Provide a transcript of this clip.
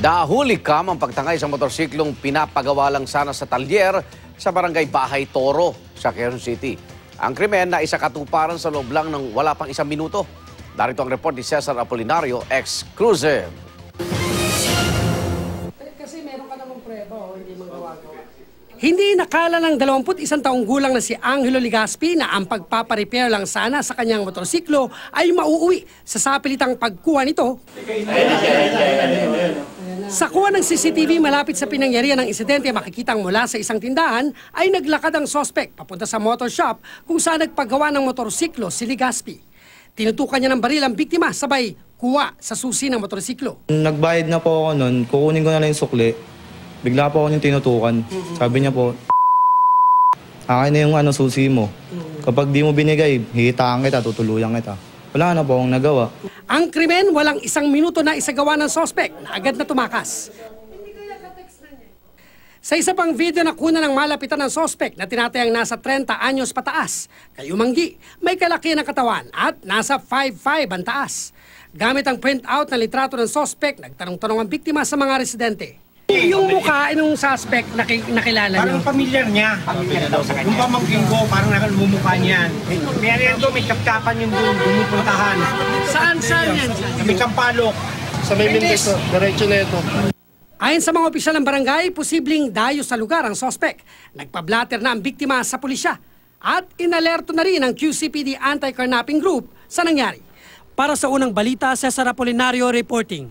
Nahuli kam ang pagtangay sa motorsiklong pinapagawa lang sana sa talyer sa barangay Bahay Toro sa Quezon City. Ang krimen na isa katuparan sa loob lang ng wala pang isang minuto. Narito ang report ni Cesar Apolinario, exclusive. Kasi meron ka namang preba, hindi magawa-gawa. Hindi nakala ng 21 taong gulang na si Angelo Legaspi na ang pagpaparepair lang sana sa kanyang motorsiklo ay mauuwi sa sapilitang pagkuha nito. Sa kuha ng CCTV malapit sa pinangyarihan ng insidente makikitang mula sa isang tindahan ay naglakad ang sospek papunta sa motor shop kung saan nagpagawa ng motorsiklo si Legaspi. Tinutukan niya ng baril ang biktima sabay kuha sa susi ng motorsiklo. Nagbayad na po ako nun, kukunin ko na lang yung sukli. Bigla po ako yung tinutukan. Sabi niya po, akin na yung susi mo. Kapag di mo binigay, hihitaan kita, tutuluyan kita. Wala na po akong nagawa. Ang krimen, walang isang minuto na isagawa ng sospek na agad na tumakas. Sa isa pang video na kuna ng malapitan ng sospek na tinatayang nasa 30 anyos pataas, kay umanggi, may kalaki ng katawan at nasa 5'5" ang taas. Gamit ang printout na litrato ng sospek, nagtanong-tanong ang biktima sa mga residente. Yung mukha ng suspect nakilala niyo? Parang familiar niya. Yung pamangkin ko, parang nakamumukha niyan. Meron doon, may kapkapan yun doon, bumupuntahan. Saan yan? May Sampalok. Sa may Mindes, diretso na ito. Ayon sa mga opisyal ng barangay, posibleng dayo sa lugar ang sospek. Nagpa-blatter na ang biktima sa pulisya. At inalerto na rin ang QCPD Anti-Carnapping Group sa nangyari. Para sa unang balita, Cesar Apolinario reporting.